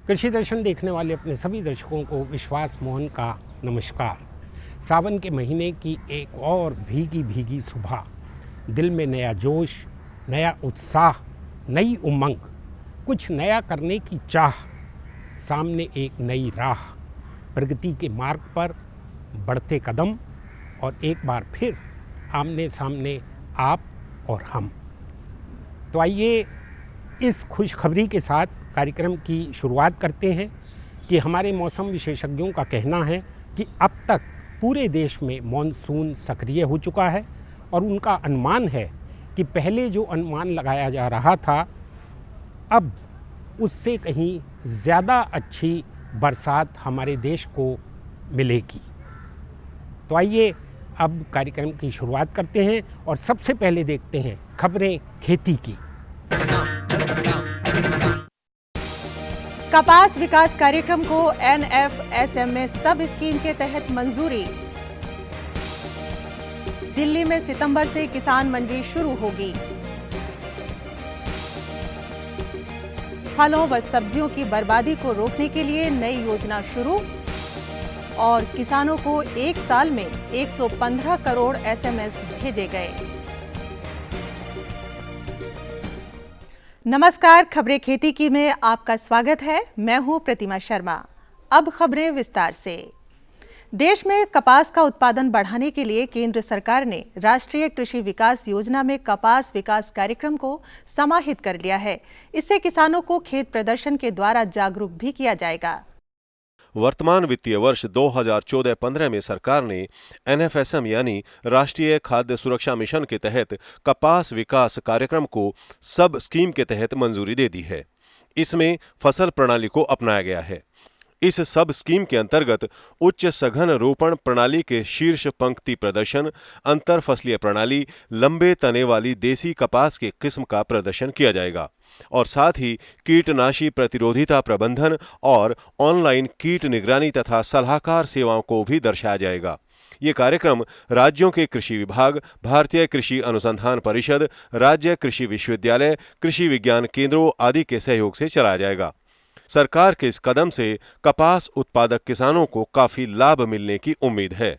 कृषि दर्शन देखने वाले अपने सभी दर्शकों को विश्वास मोहन का नमस्कार। सावन के महीने की एक और भीगी भीगी सुबह, दिल में नया जोश, नया उत्साह, नई उमंग, कुछ नया करने की चाह, सामने एक नई राह, प्रगति के मार्ग पर बढ़ते कदम और एक बार फिर आमने सामने आप और हम। तो आइए इस खुशखबरी के साथ कार्यक्रम की शुरुआत करते हैं कि हमारे मौसम विशेषज्ञों का कहना है कि अब तक पूरे देश में मॉनसून सक्रिय हो चुका है और उनका अनुमान है कि पहले जो अनुमान लगाया जा रहा था अब उससे कहीं ज़्यादा अच्छी बरसात हमारे देश को मिलेगी। तो आइए अब कार्यक्रम की शुरुआत करते हैं और सबसे पहले देखते हैं खबरें खेती की। कपास विकास कार्यक्रम को NFSM सब स्कीम के तहत मंजूरी। दिल्ली में सितंबर से किसान मंडी शुरू होगी। फलों व सब्जियों की बर्बादी को रोकने के लिए नई योजना शुरू और किसानों को एक साल में 115 करोड़ SMS भेजे गए। नमस्कार, खबरें खेती की में आपका स्वागत है। मैं हूं प्रतिमा शर्मा। अब खबरें विस्तार से। देश में कपास का उत्पादन बढ़ाने के लिए केंद्र सरकार ने राष्ट्रीय कृषि विकास योजना में कपास विकास कार्यक्रम को समाहित कर लिया है। इससे किसानों को खेत प्रदर्शन के द्वारा जागरूक भी किया जाएगा। वर्तमान वित्तीय वर्ष 2014-15 में सरकार ने NFSM यानी राष्ट्रीय खाद्य सुरक्षा मिशन के तहत कपास विकास कार्यक्रम को सब स्कीम के तहत मंजूरी दे दी है। इसमें फसल प्रणाली को अपनाया गया है। इस सब स्कीम के अंतर्गत उच्च सघन रोपण प्रणाली के शीर्ष पंक्ति प्रदर्शन, अंतर फसलीय प्रणाली, लंबे तने वाली देसी कपास के किस्म का प्रदर्शन किया जाएगा और साथ ही कीटनाशी प्रतिरोधिता प्रबंधन और ऑनलाइन कीट निगरानी तथा सलाहकार सेवाओं को भी दर्शाया जाएगा। ये कार्यक्रम राज्यों के कृषि विभाग, भारतीय कृषि अनुसंधान परिषद, राज्य कृषि विश्वविद्यालय, कृषि विज्ञान केंद्रों आदि के सहयोग से चलाया जाएगा। सरकार के इस कदम से कपास उत्पादक किसानों को काफी लाभ मिलने की उम्मीद है।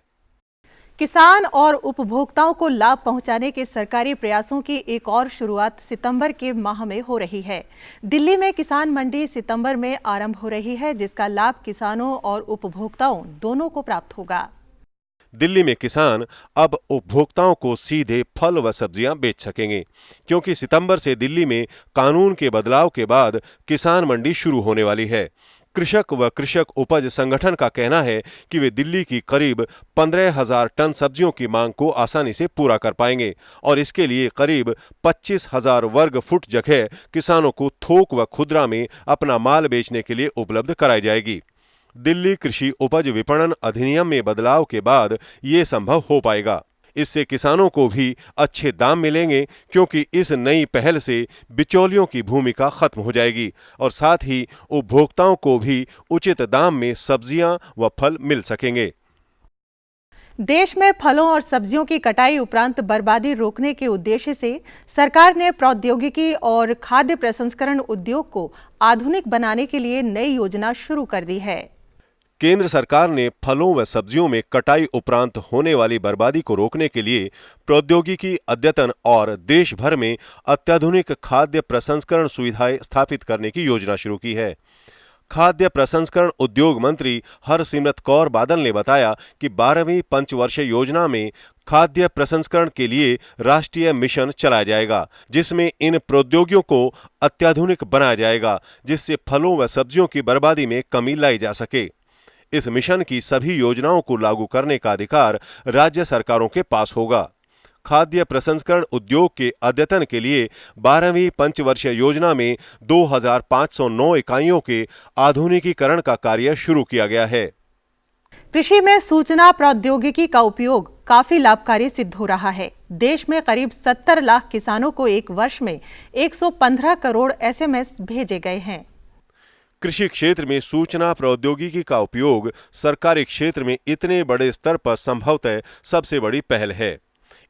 किसान और उपभोक्ताओं को लाभ पहुंचाने के सरकारी प्रयासों की एक और शुरुआत सितंबर के माह में हो रही है। दिल्ली में किसान मंडी सितंबर में आरंभ हो रही है, जिसका लाभ किसानों और उपभोक्ताओं दोनों को प्राप्त होगा। दिल्ली में किसान अब उपभोक्ताओं को सीधे फल व सब्जियां बेच सकेंगे, क्योंकि सितंबर से दिल्ली में कानून के बदलाव के बाद किसान मंडी शुरू होने वाली है। कृषक व कृषक उपज संगठन का कहना है कि वे दिल्ली की करीब 15,000 टन सब्जियों की मांग को आसानी से पूरा कर पाएंगे और इसके लिए करीब 25,000 वर्ग फुट जगह किसानों को थोक व खुदरा में अपना माल बेचने के लिए उपलब्ध कराई जाएगी। दिल्ली कृषि उपज विपणन अधिनियम में बदलाव के बाद ये संभव हो पाएगा। इससे किसानों को भी अच्छे दाम मिलेंगे, क्योंकि इस नई पहल से बिचौलियों की भूमिका खत्म हो जाएगी और साथ ही उपभोक्ताओं को भी उचित दाम में सब्जियां व फल मिल सकेंगे। देश में फलों और सब्जियों की कटाई उपरांत बर्बादी रोकने के उद्देश्य से सरकार ने प्रौद्योगिकी और खाद्य प्रसंस्करण उद्योग को आधुनिक बनाने के लिए नई योजना शुरू कर दी है। केंद्र सरकार ने फलों व सब्जियों में कटाई उपरांत होने वाली बर्बादी को रोकने के लिए प्रौद्योगिकी अद्यतन और देश भर में अत्याधुनिक खाद्य प्रसंस्करण सुविधाएं स्थापित करने की योजना शुरू की है। खाद्य प्रसंस्करण उद्योग मंत्री हरसिमरत कौर बादल ने बताया कि 12वीं पंचवर्षीय योजना में खाद्य प्रसंस्करण के लिए राष्ट्रीय मिशन चलाया जाएगा, जिसमें इन प्रौद्योगिकियों को अत्याधुनिक बनाया जाएगा, जिससे फलों व सब्जियों की बर्बादी में कमी लाई जा सके। इस मिशन की सभी योजनाओं को लागू करने का अधिकार राज्य सरकारों के पास होगा। खाद्य प्रसंस्करण उद्योग के अद्यतन के लिए 12वीं पंचवर्षीय योजना में 2,509 इकाइयों के आधुनिकीकरण का कार्य शुरू किया गया है। कृषि में सूचना प्रौद्योगिकी का उपयोग काफी लाभकारी सिद्ध हो रहा है। देश में करीब 70 लाख किसानों को एक वर्ष में 115 करोड़ SMS भेजे गए हैं। कृषि क्षेत्र में सूचना प्रौद्योगिकी का उपयोग सरकारी क्षेत्र में इतने बड़े स्तर पर संभवतः सबसे बड़ी पहल है।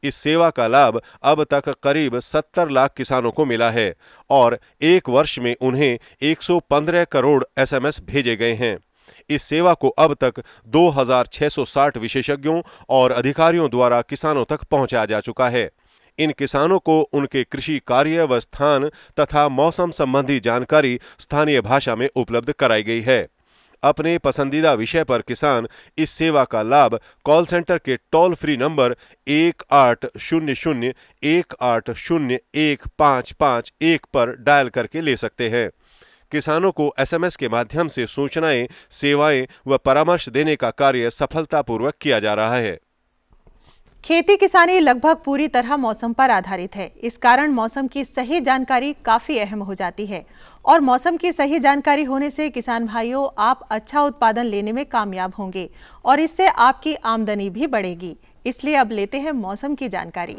इस सेवा का लाभ अब तक करीब 70 लाख किसानों को मिला है और एक वर्ष में उन्हें 115 करोड़ एसएमएस भेजे गए हैं। इस सेवा को अब तक 2660 विशेषज्ञों और अधिकारियों द्वारा किसानों तक पहुंचाया जा चुका है। इन किसानों को उनके कृषि कार्य व स्थान तथा मौसम संबंधी जानकारी स्थानीय भाषा में उपलब्ध कराई गई है। अपने पसंदीदा विषय पर किसान इस सेवा का लाभ कॉल सेंटर के टोल फ्री नंबर 1800-180-1551 पर डायल करके ले सकते हैं। किसानों को एसएमएस के माध्यम से सूचनाएं, सेवाएं व परामर्श देने का कार्य सफलतापूर्वक किया जा रहा है। खेती किसानी लगभग पूरी तरह मौसम पर आधारित है। इस कारण मौसम की सही जानकारी काफी अहम हो जाती है और मौसम की सही जानकारी होने से किसान भाइयों आप अच्छा उत्पादन लेने में कामयाब होंगे और इससे आपकी आमदनी भी बढ़ेगी। इसलिए अब लेते हैं मौसम की जानकारी।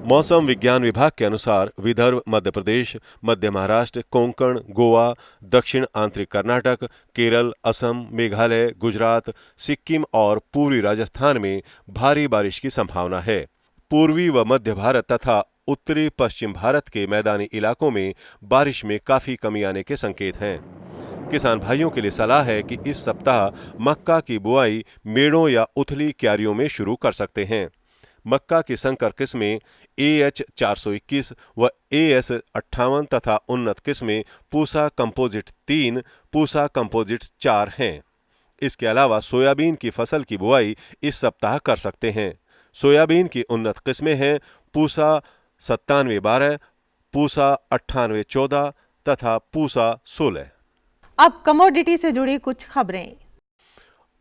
मौसम विज्ञान विभाग के अनुसार विदर्भ, मध्य प्रदेश, मध्य महाराष्ट्र, कोंकण, गोवा, दक्षिण आंतरिक कर्नाटक, केरल, असम, मेघालय, गुजरात, सिक्किम और पूर्वी राजस्थान में भारी बारिश की संभावना है। पूर्वी व मध्य भारत तथा उत्तरी पश्चिम भारत के मैदानी इलाकों में बारिश में काफी कमी आने के संकेत हैं। किसान भाइयों के लिए सलाह है कि इस सप्ताह मक्का की बुआई मेड़ों या उथली क्यारियों में शुरू कर सकते हैं। मक्का की संकर किस्में AH 421 व AS 58 तथा उन्नत किस्में पूसा कंपोजिट 3, पूसा कंपोजिट 4 हैं। इसके अलावा सोयाबीन की फसल की बुआई इस सप्ताह कर सकते हैं। सोयाबीन की उन्नत किस्में हैं पूसा 9712, पूसा 9814 तथा पूसा 16। अब कमोडिटी से जुड़ी कुछ खबरें।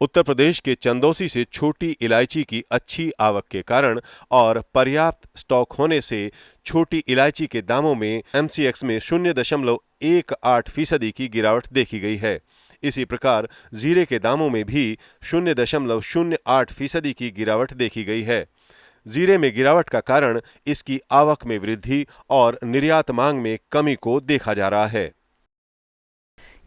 उत्तर प्रदेश के चंदौसी से छोटी इलायची की अच्छी आवक के कारण और पर्याप्त स्टॉक होने से छोटी इलायची के दामों में MCX में 0.18% की गिरावट देखी गई है। इसी प्रकार जीरे के दामों में भी 0.08% की गिरावट देखी गई है। जीरे में गिरावट का कारण इसकी आवक में वृद्धि और निर्यात मांग में कमी को देखा जा रहा है।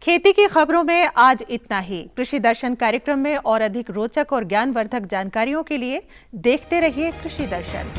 खेती की खबरों में आज इतना ही। कृषि दर्शन कार्यक्रम में और अधिक रोचक और ज्ञानवर्धक जानकारियों के लिए देखते रहिए कृषि दर्शन।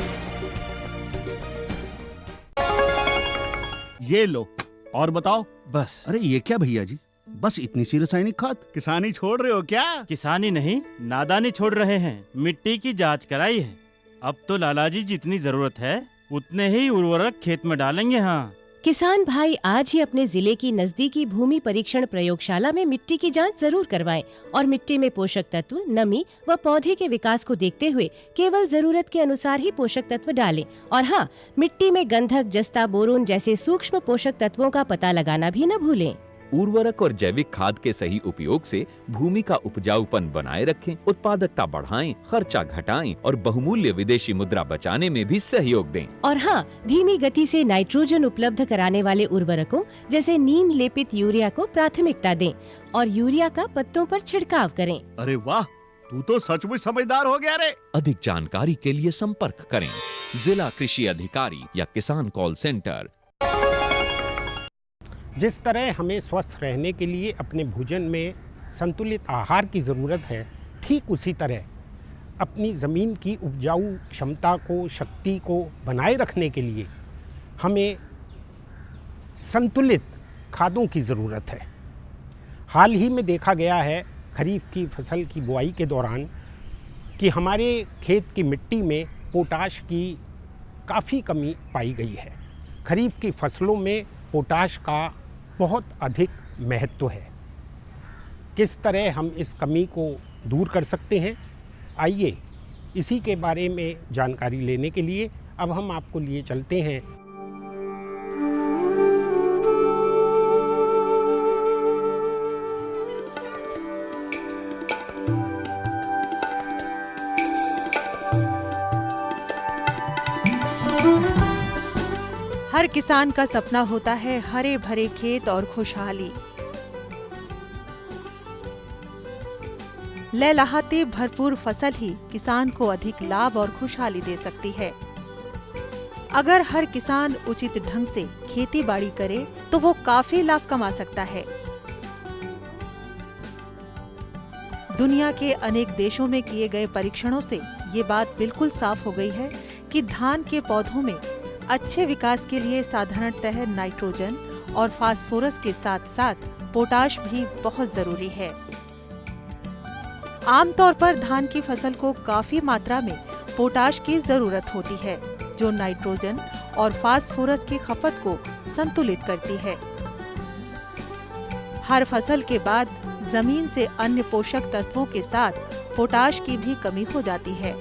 ये लो और बताओ। बस। अरे ये क्या भैया जी, बस इतनी सी रासायनिक खाद? किसानी छोड़ रहे हो क्या? किसानी नहीं, नादानी छोड़ रहे हैं। मिट्टी की जांच कराई है। अब तो लालाजी जितनी जरूरत है उतने ही उर्वरक खेत में डालेंगे। हाँ, किसान भाई आज ही अपने जिले की नजदीकी भूमि परीक्षण प्रयोगशाला में मिट्टी की जांच जरूर करवाएं और मिट्टी में पोषक तत्व, नमी व पौधे के विकास को देखते हुए केवल जरूरत के अनुसार ही पोषक तत्व डालें। और हाँ, मिट्टी में गंधक, जस्ता, बोरोन जैसे सूक्ष्म पोषक तत्वों का पता लगाना भी न भूलें। उर्वरक और जैविक खाद के सही उपयोग से भूमि का उपजाऊपन बनाए रखें, उत्पादकता बढ़ाएं, खर्चा घटाएं और बहुमूल्य विदेशी मुद्रा बचाने में भी सहयोग दें। और हाँ, धीमी गति से नाइट्रोजन उपलब्ध कराने वाले उर्वरकों जैसे नीम लेपित यूरिया को प्राथमिकता दें और यूरिया का पत्तों पर छिड़काव करें। अरे वाह, तू तो सचमुच समझदार हो गया रे। अधिक जानकारी के लिए संपर्क करें जिला कृषि अधिकारी या किसान कॉल सेंटर। जिस तरह हमें स्वस्थ रहने के लिए अपने भोजन में संतुलित आहार की ज़रूरत है, ठीक उसी तरह अपनी ज़मीन की उपजाऊ क्षमता को, शक्ति को बनाए रखने के लिए हमें संतुलित खादों की ज़रूरत है। हाल ही में देखा गया है खरीफ की फसल की बुआई के दौरान कि हमारे खेत की मिट्टी में पोटाश की काफ़ी कमी पाई गई है। खरीफ की फसलों में पोटाश का बहुत अधिक महत्व है। किस तरह हम इस कमी को दूर कर सकते हैं, आइए इसी के बारे में जानकारी लेने के लिए अब हम आपको लिए चलते हैं हर किसान का सपना होता है हरे भरे खेत और खुशहाली। लहलहाती भरपूर फसल ही किसान को अधिक लाभ और खुशहाली दे सकती है। अगर हर किसान उचित ढंग से खेती बाड़ी करे तो वो काफी लाभ कमा सकता है। दुनिया के अनेक देशों में किए गए परीक्षणों से ये बात बिल्कुल साफ हो गई है कि धान के पौधों में अच्छे विकास के लिए साधारणतः नाइट्रोजन और फास्फोरस के साथ साथ पोटाश भी बहुत जरूरी है। आमतौर पर धान की फसल को काफी मात्रा में पोटाश की जरूरत होती है, जो नाइट्रोजन और फास्फोरस की खपत को संतुलित करती है। हर फसल के बाद जमीन से अन्य पोषक तत्वों के साथ पोटाश की भी कमी हो जाती है।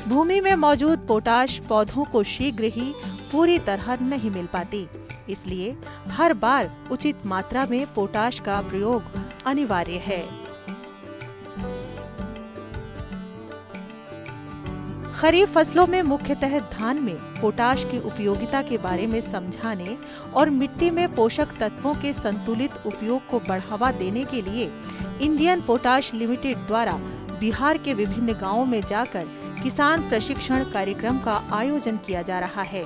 भूमि में मौजूद पोटाश पौधों को शीघ्र ही पूरी तरह नहीं मिल पाती, इसलिए हर बार उचित मात्रा में पोटाश का प्रयोग अनिवार्य है। खरीफ फसलों में मुख्यतः धान में पोटाश की उपयोगिता के बारे में समझाने और मिट्टी में पोषक तत्वों के संतुलित उपयोग को बढ़ावा देने के लिए इंडियन पोटाश लिमिटेड द्वारा बिहार के विभिन्न गांवों में जाकर किसान प्रशिक्षण कार्यक्रम का आयोजन किया जा रहा है।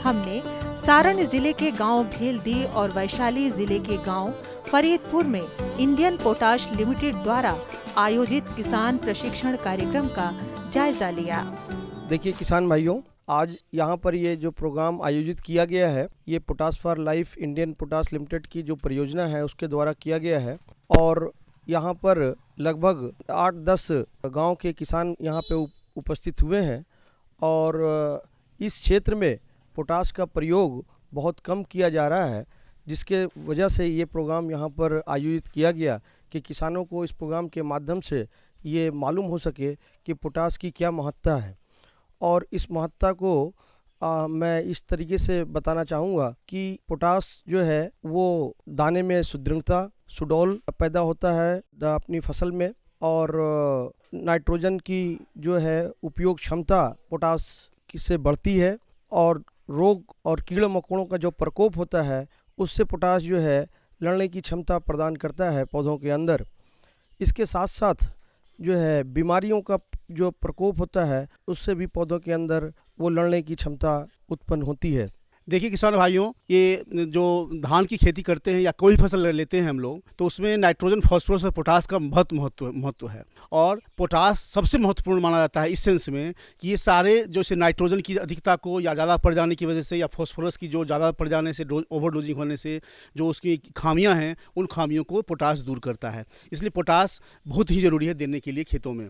हमने सारण जिले के गांव भेलदी और वैशाली जिले के गांव फरीदपुर में इंडियन पोटाश लिमिटेड द्वारा आयोजित किसान प्रशिक्षण कार्यक्रम का जायजा लिया। देखिए किसान भाइयों, आज यहाँ पर ये जो प्रोग्राम आयोजित किया गया है, ये potash for life Indian potash limited की जो परियोजना है उसके द्वारा किया गया है। और यहाँ पर लगभग 8-10 गांव के किसान यहाँ पे उपस्थित हुए हैं और इस क्षेत्र में पोटाश का प्रयोग बहुत कम किया जा रहा है, जिसके वजह से ये प्रोग्राम यहाँ पर आयोजित किया गया कि किसानों को इस प्रोग्राम के माध्यम से ये मालूम हो सके कि पोटाश की क्या महत्ता है। और इस महत्ता को मैं इस तरीके से बताना चाहूँगा कि पोटाश जो है वो दाने में सुदृढ़ता, सुडौल पैदा होता है अपनी फसल में, और नाइट्रोजन की जो है उपयोग क्षमता पोटाश से बढ़ती है, और रोग और कीड़े मकोड़ों का जो प्रकोप होता है उससे पोटाश जो है लड़ने की क्षमता प्रदान करता है पौधों के अंदर। इसके साथ साथ जो है बीमारियों का जो प्रकोप होता है उससे भी पौधों के अंदर वो लड़ने की क्षमता उत्पन्न होती है। देखिए किसान भाइयों, ये जो धान की खेती करते हैं या कोई फसल लेते हैं हम लोग, तो उसमें नाइट्रोजन, फास्फोरस और पोटाश का बहुत महत्व है। और पोटाश सबसे महत्वपूर्ण माना जाता है इस सेंस में कि ये सारे जो से नाइट्रोजन की अधिकता को या ज़्यादा पड़ जाने की वजह से या फास्फोरस की जो ज़्यादा पड़ जाने से ओवरडोजिंग होने से जो उसकी खामियां हैं, उन खामियों को पोटाश दूर करता है। इसलिए पोटाश बहुत ही ज़रूरी है देने के लिए खेतों में।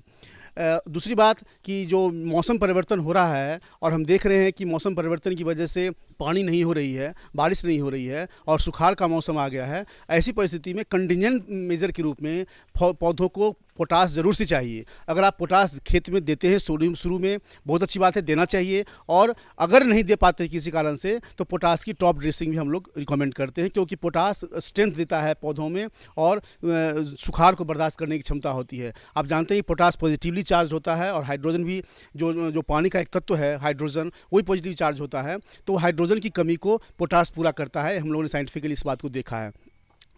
दूसरी बात कि जो मौसम परिवर्तन हो रहा है और हम देख रहे हैं कि मौसम परिवर्तन की वजह से पानी नहीं हो रही है, बारिश नहीं हो रही है और सुखाड़ का मौसम आ गया है। ऐसी परिस्थिति में कंटिजेंट मेजर के रूप में पौधों को पोटाश ज़रूर से चाहिए। अगर आप पोटाश खेत में देते हैं शुरू में, बहुत अच्छी बात है, देना चाहिए। और अगर नहीं दे पाते किसी कारण से तो पोटाश की टॉप ड्रेसिंग भी हम लोग रिकमेंड करते हैं, क्योंकि पोटाश स्ट्रेंथ देता है पौधों में और सुखाड़ को बर्दाश्त करने की क्षमता होती है। आप जानते हैं पोटाश पॉजिटिवली चार्ज होता है और हाइड्रोजन भी जो पानी का एक तत्व है हाइड्रोजन, वही पॉजिटिव चार्ज होता है। तो हाइड्रोजन की कमी को पोटाश पूरा करता है। हम लोगों ने साइंटिफिकली इस बात को देखा है।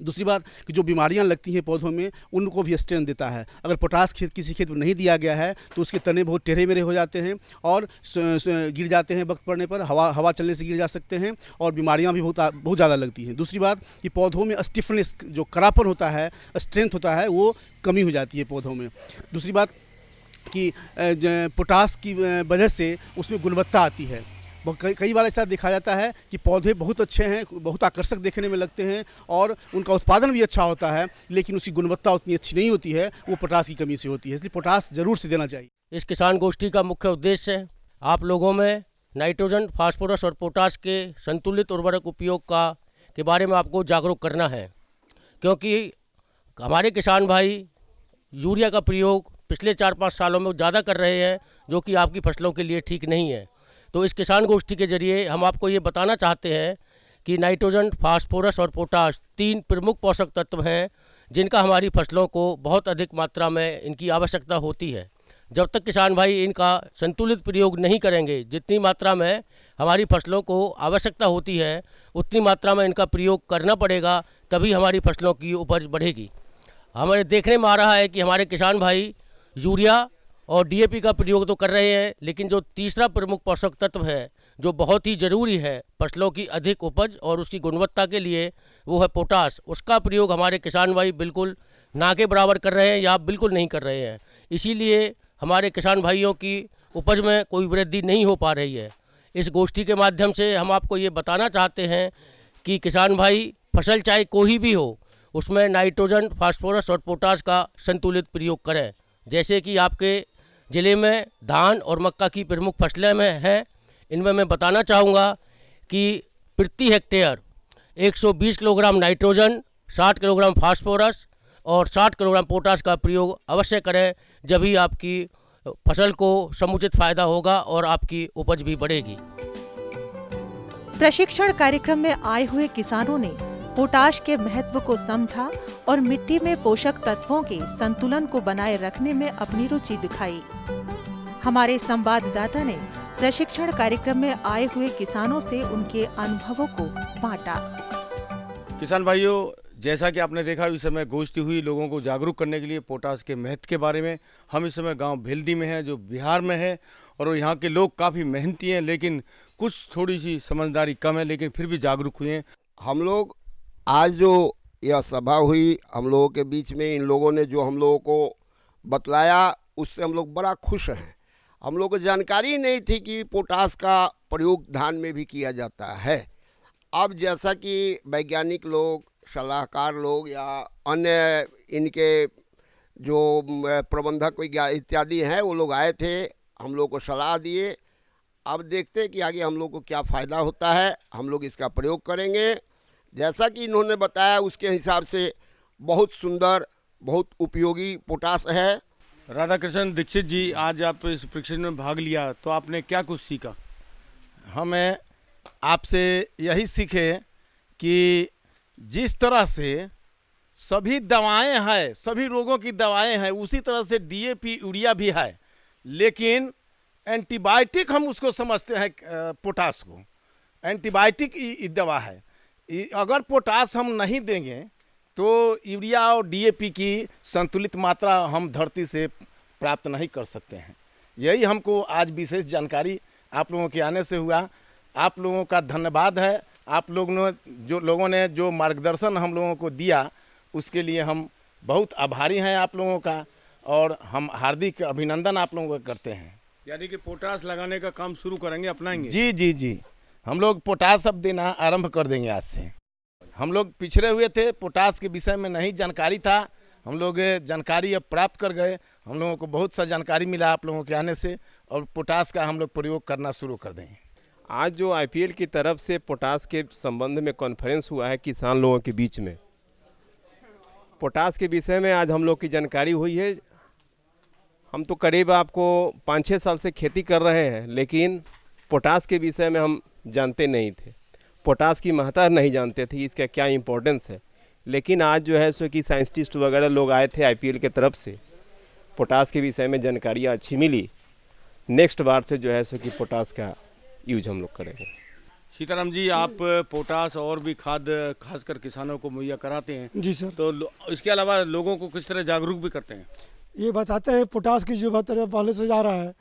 दूसरी बात कि जो बीमारियां लगती हैं पौधों में, उनको भी स्ट्रेंथ देता है। अगर पोटाश किसी खेत में नहीं दिया गया है तो उसके तने बहुत टेढ़े मेढ़े हो जाते हैं और गिर जाते हैं, वक्त पड़ने पर हवा चलने से गिर जा सकते हैं और बीमारियां भी बहुत ज़्यादा लगती हैं। दूसरी बात कि पौधों में स्टिफनेस, जो करापन होता है, स्ट्रेंथ होता है, वो कमी हो जाती है पौधों में। दूसरी बात कि पोटाश की वजह से उसमें गुणवत्ता आती है। कई बार ऐसा देखा जाता है कि पौधे बहुत अच्छे हैं, बहुत आकर्षक देखने में लगते हैं और उनका उत्पादन भी अच्छा होता है, लेकिन उसकी गुणवत्ता उतनी अच्छी नहीं होती है, वो पोटाश की कमी से होती है। इसलिए पोटाश ज़रूर से देना चाहिए। इस किसान गोष्ठी का मुख्य उद्देश्य आप लोगों में नाइट्रोजन, फास्फोरस और पोटाश के संतुलित उर्वरक उपयोग के बारे में आपको जागरूक करना है, क्योंकि हमारे किसान भाई यूरिया का प्रयोग पिछले 4-5 सालों में ज़्यादा कर रहे हैं, जो कि आपकी फसलों के लिए ठीक नहीं है। तो इस किसान गोष्ठी के जरिए हम आपको ये बताना चाहते हैं कि नाइट्रोजन, फास्फोरस और पोटाश 3 प्रमुख पोषक तत्व हैं जिनका हमारी फसलों को बहुत अधिक मात्रा में इनकी आवश्यकता होती है। जब तक किसान भाई इनका संतुलित प्रयोग नहीं करेंगे, जितनी मात्रा में हमारी फसलों को आवश्यकता होती है उतनी मात्रा में इनका प्रयोग करना पड़ेगा, तभी हमारी फसलों की उपज बढ़ेगी। हमारे देखने में आ रहा है कि हमारे किसान भाई यूरिया और डीएपी का प्रयोग तो कर रहे हैं, लेकिन जो तीसरा प्रमुख पोषक तत्व है जो बहुत ही ज़रूरी है फसलों की अधिक उपज और उसकी गुणवत्ता के लिए, वो है पोटाश। उसका प्रयोग हमारे किसान भाई बिल्कुल ना के बराबर कर रहे हैं या बिल्कुल नहीं कर रहे हैं। इसीलिए हमारे किसान भाइयों की उपज में कोई वृद्धि नहीं हो पा रही है। इस गोष्ठी के माध्यम से हम आपको ये बताना चाहते हैं कि किसान भाई फसल चाहे कोई भी हो, उसमें नाइट्रोजन, फास्फोरस और पोटाश का संतुलित प्रयोग करें। जैसे कि आपके ज़िले में धान और मक्का की प्रमुख फसलें में हैं, इनमें मैं बताना चाहूँगा कि प्रति hectare 120 kilogram nitrogen, 60 kilogram phosphorus और 60 किलोग्राम पोटाश का प्रयोग अवश्य करें, जब ही आपकी फसल को समुचित फायदा होगा और आपकी उपज भी बढ़ेगी। प्रशिक्षण कार्यक्रम में आए हुए किसानों ने पोटाश के महत्व को समझा और मिट्टी में पोषक तत्वों के संतुलन को बनाए रखने में अपनी रुचि दिखाई। हमारे संवाददाता ने प्रशिक्षण कार्यक्रम में आए हुए किसानों से उनके अनुभवों को बांटा। किसान भाइयों, जैसा कि आपने देखा इस समय गोष्ठी हुई लोगों को जागरूक करने के लिए पोटाश के महत्व के बारे में। हम इस समय गांव भेल्दी में हैं जो बिहार में है, और यहाँ के लोग काफ़ी मेहनती हैं, लेकिन कुछ थोड़ी सी समझदारी कम है, लेकिन फिर भी जागरूक हुए हैं। हम लोग आज जो यह सभा हुई हम लोगों के बीच में, इन लोगों ने जो हम लोगों को बतलाया उससे हम लोग बड़ा खुश हैं। हम लोग को जानकारी नहीं थी कि पोटाश का प्रयोग धान में भी किया जाता है। अब जैसा कि वैज्ञानिक लोग, सलाहकार लोग या अन्य इनके जो प्रबंधक इत्यादि हैं, वो लोग आए थे, हम लोग को सलाह दिए। अब देखते हैं कि आगे हम लोग को क्या फ़ायदा होता है। हम लोग इसका प्रयोग करेंगे जैसा कि इन्होंने बताया, उसके हिसाब से बहुत सुंदर, बहुत उपयोगी पोटाश है। राधाकृष्ण दीक्षित जी, आज आप इस प्रशिक्षण में भाग लिया तो आपने क्या कुछ सीखा? हमें आपसे यही सीखे कि जिस तरह से सभी दवाएं हैं, सभी रोगों की दवाएं हैं, उसी तरह से डीएपी, यूरिया भी है, लेकिन एंटीबायोटिक हम उसको समझते हैं। पोटाश को एंटीबायोटिक दवा है। अगर पोटाश हम नहीं देंगे तो यूरिया और डीएपी की संतुलित मात्रा हम धरती से प्राप्त नहीं कर सकते हैं। यही हमको आज विशेष जानकारी आप लोगों के आने से हुआ। आप लोगों का धन्यवाद है। आप लोगों ने जो मार्गदर्शन हम लोगों को दिया, उसके लिए हम बहुत आभारी हैं आप लोगों का, और हम हार्दिक अभिनंदन आप लोगों का करते हैं। यानी कि पोटाश लगाने का काम शुरू करेंगे, अपनाएंगे? जी जी जी, हम लोग पोटाश अब देना आरंभ कर देंगे आज से। हम लोग पिछड़े हुए थे, पोटाश के विषय में नहीं जानकारी था, हम लोग जानकारी अब प्राप्त कर गए। हम लोगों को बहुत सा जानकारी मिला आप लोगों के आने से, और पोटाश का हम लोग प्रयोग करना शुरू कर देंगे। आज जो आईपीएल की तरफ से पोटाश के संबंध में कॉन्फ्रेंस हुआ है किसान लोगों के बीच में, पोटाश के विषय में आज हम लोग की जानकारी हुई है। हम तो करीब आपको 5-6 साल से खेती कर रहे हैं, लेकिन पोटाश के विषय में हम जानते नहीं थे। पोटाश की महत्ता नहीं जानते थे, इसका क्या इम्पोर्टेंस है। लेकिन आज जो है सो कि साइंटिस्ट वगैरह लोग आए थे आईपीएल के तरफ से, पोटाश के विषय में जानकारियाँ अच्छी मिली। नेक्स्ट बार से जो है सो कि पोटाश का यूज हम लोग करेंगे। सीताराम जी, आप पोटाश और भी खाद खासकर किसानों को मुहैया कराते हैं? जी सर। तो इसके अलावा लोगों को किस तरह जागरूक भी करते हैं? ये बताते हैं पोटाश की जो तरह पहले से जा रहा है,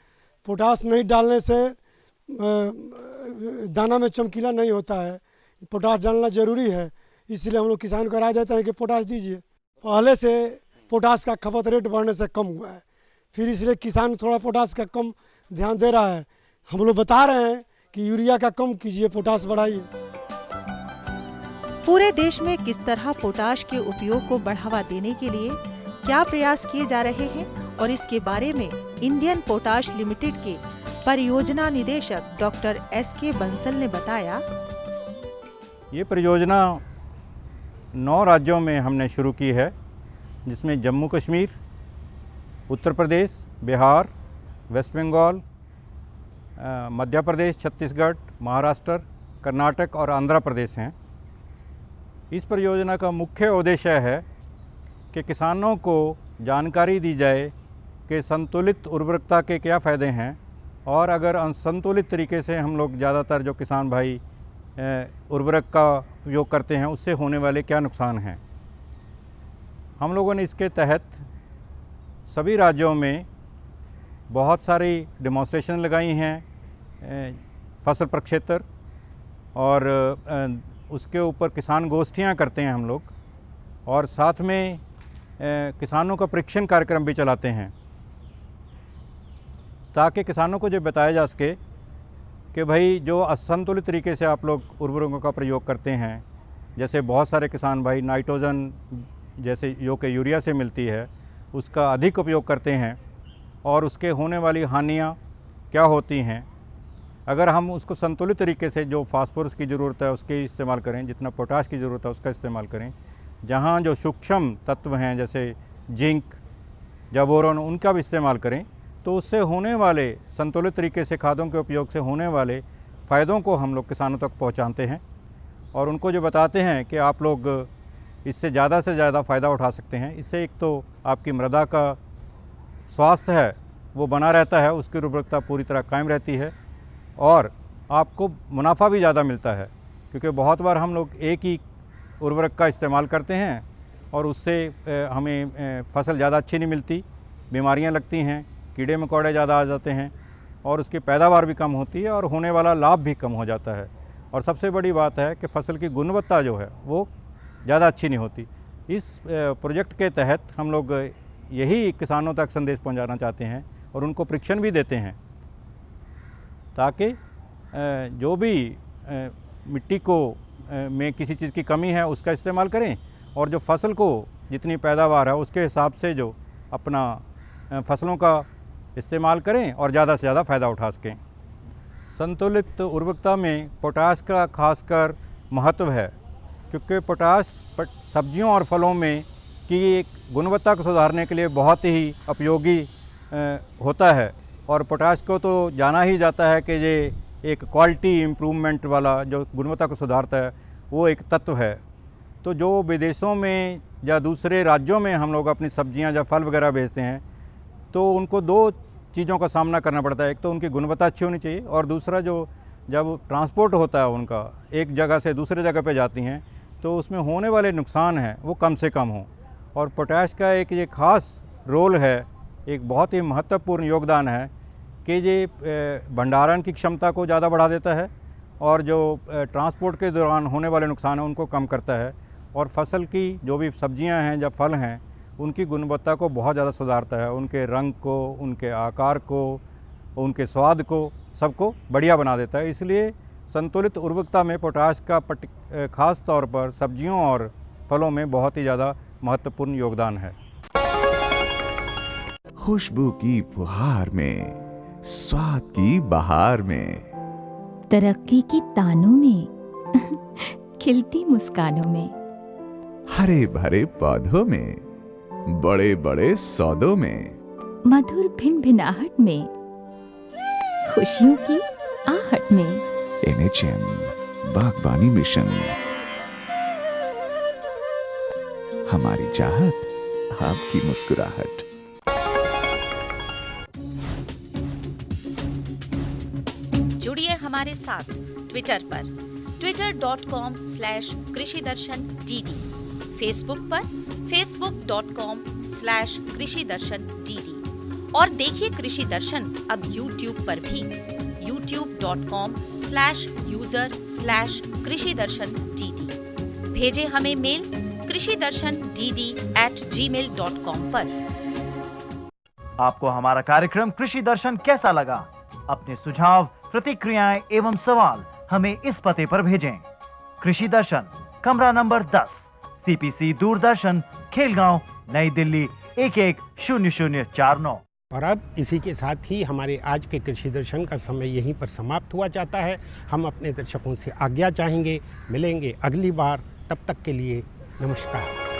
पोटाश नहीं डालने से दाना में चमकीला नहीं होता है, पोटाश डालना ज़रूरी है। इसलिए हम लोग किसान को राय देते हैं कि पोटाश दीजिए। पहले से पोटाश का खपत रेट बढ़ने से कम हुआ है, फिर इसलिए किसान थोड़ा पोटाश का कम ध्यान दे रहा है। हम लोग बता रहे हैं कि यूरिया का कम कीजिए, पोटाश बढ़ाइए। पूरे देश में किस तरह पोटाश के उपयोग को बढ़ावा देने के लिए क्या प्रयास किए जा रहे हैं, और इसके बारे में इंडियन पोटाश लिमिटेड के परियोजना निदेशक डॉक्टर एसके बंसल ने बताया। ये परियोजना 9 राज्यों में हमने शुरू की है, जिसमें जम्मू कश्मीर, उत्तर प्रदेश, बिहार, वेस्ट बंगाल, मध्य प्रदेश, छत्तीसगढ़, महाराष्ट्र, कर्नाटक और आंध्र प्रदेश हैं। इस परियोजना का मुख्य उद्देश्य है कि किसानों को जानकारी दी जाए कि संतुलित उर्वरकता के क्या फ़ायदे हैं, और अगर असंतुलित तरीके से हम लोग ज़्यादातर जो किसान भाई उर्वरक का उपयोग करते हैं, उससे होने वाले क्या नुकसान हैं। हम लोगों ने इसके तहत सभी राज्यों में बहुत सारी डेमोन्स्ट्रेशन लगाई हैं, फसल प्रक्षेत्र, और उसके ऊपर किसान गोष्ठियाँ करते हैं हम लोग, और साथ में किसानों का परीक्षण कार्यक्रम भी चलाते हैं, ताकि किसानों को जो बताया जा सके कि भाई जो असंतुलित तरीके से आप लोग उर्वरकों का प्रयोग करते हैं, जैसे बहुत सारे किसान भाई नाइट्रोजन जैसे जो कि यूरिया से मिलती है उसका अधिक उपयोग करते हैं और उसके होने वाली हानियाँ क्या होती हैं। अगर हम उसको संतुलित तरीके से जो फास्फोरस की ज़रूरत है उसके इस्तेमाल करें, जितना पोटाश की ज़रूरत है उसका इस्तेमाल करें, जहाँ जो सूक्ष्म तत्व हैं जैसे जिंक या बोरोन उनका भी इस्तेमाल करें, तो उससे होने वाले संतुलित तरीके से खादों के उपयोग से होने वाले फ़ायदों को हम लोग किसानों तक पहुँचाते हैं और उनको जो बताते हैं कि आप लोग इससे ज़्यादा से ज़्यादा फ़ायदा उठा सकते हैं। इससे एक तो आपकी मृदा का स्वास्थ्य है वो बना रहता है, उसकी उर्वरकता पूरी तरह कायम रहती है और आपको मुनाफा भी ज़्यादा मिलता है, क्योंकि बहुत बार हम लोग एक ही उर्वरक का इस्तेमाल करते हैं और उससे हमें फसल ज़्यादा अच्छी नहीं मिलती, बीमारियां लगती हैं, कीड़े मकोड़े ज़्यादा आ जाते हैं और उसकी पैदावार भी कम होती है और होने वाला लाभ भी कम हो जाता है। और सबसे बड़ी बात है कि फसल की गुणवत्ता जो है वो ज़्यादा अच्छी नहीं होती। इस प्रोजेक्ट के तहत हम लोग यही किसानों तक संदेश पहुंचाना चाहते हैं और उनको परीक्षण भी देते हैं, ताकि जो भी मिट्टी को में किसी चीज़ की कमी है उसका इस्तेमाल करें और जो फसल को जितनी पैदावार है उसके हिसाब से जो अपना फसलों का इस्तेमाल करें और ज़्यादा से ज़्यादा फ़ायदा उठा सकें। संतुलित उर्वरकता में पोटाश का खासकर महत्व है, क्योंकि पोटाश सब्जियों और फलों में की गुणवत्ता को सुधारने के लिए बहुत ही उपयोगी होता है और पोटाश को तो जाना ही जाता है कि ये एक क्वालिटी इम्प्रूवमेंट वाला जो गुणवत्ता को सुधारता है वो एक तत्व है। तो जो विदेशों में या दूसरे राज्यों में हम लोग अपनी सब्जियां या फल वगैरह भेजते हैं तो उनको दो चीज़ों का सामना करना पड़ता है। एक तो उनकी गुणवत्ता अच्छी होनी चाहिए और दूसरा जो जब ट्रांसपोर्ट होता है उनका एक जगह से दूसरे जगह पे जाती हैं तो उसमें होने वाले नुकसान हैं वो कम से कम हों। और पोटाश का एक ये ख़ास रोल है, एक बहुत ही महत्वपूर्ण योगदान है कि ये भंडारण की क्षमता को ज़्यादा बढ़ा देता है और जो ट्रांसपोर्ट के दौरान होने वाले नुकसान हैं उनको कम करता है और फसल की जो भी सब्जियां हैं या फल हैं उनकी गुणवत्ता को बहुत ज़्यादा सुधारता है, उनके रंग को, उनके आकार को, उनके स्वाद को, सबको बढ़िया बना देता है। इसलिए संतुलित उर्वरकता में पोटाश का खास तौर पर सब्जियों और फलों में बहुत ही ज़्यादा महत्वपूर्ण योगदान है। खुशबू की फुहार में, स्वाद की बहार में, तरक्की की तानों में, खिलती मुस्कानों में, हरे भरे पौधों में, बड़े बड़े सौदों में, मधुर भिनभिनाहट में, खुशियों की आहट में। NHM बागवानी मिशन, हमारी चाहत आपकी मुस्कुराहट। जुड़िए हमारे साथ ट्विटर पर twitter.com/कृषिदर्शन.dd, फेसबुक पर facebook.com/कृषिदर्शन.dd और देखिए कृषि दर्शन अब YouTube पर भी youtube.com/user/कृषिदर्शन.dd। भेजे हमें मेल कृषिदर्शन.dd@gmail.com पर। आपको हमारा कार्यक्रम कृषि दर्शन कैसा लगा? अपने सुझाव, प्रतिक्रियाएं एवं सवाल हमें इस पते पर भेजें। कृषि दर्शन, कमरा नंबर 10, CPC दूरदर्शन, खेलगांव, नई दिल्ली 110049। और अब इसी के साथ ही हमारे आज के कृषि दर्शन का समय यहीं पर समाप्त हुआ जाता है। हम अपने दर्शकों से आज्ञा चाहेंगे, मिलेंगे अगली बार, तब तक के लिए नमस्कार।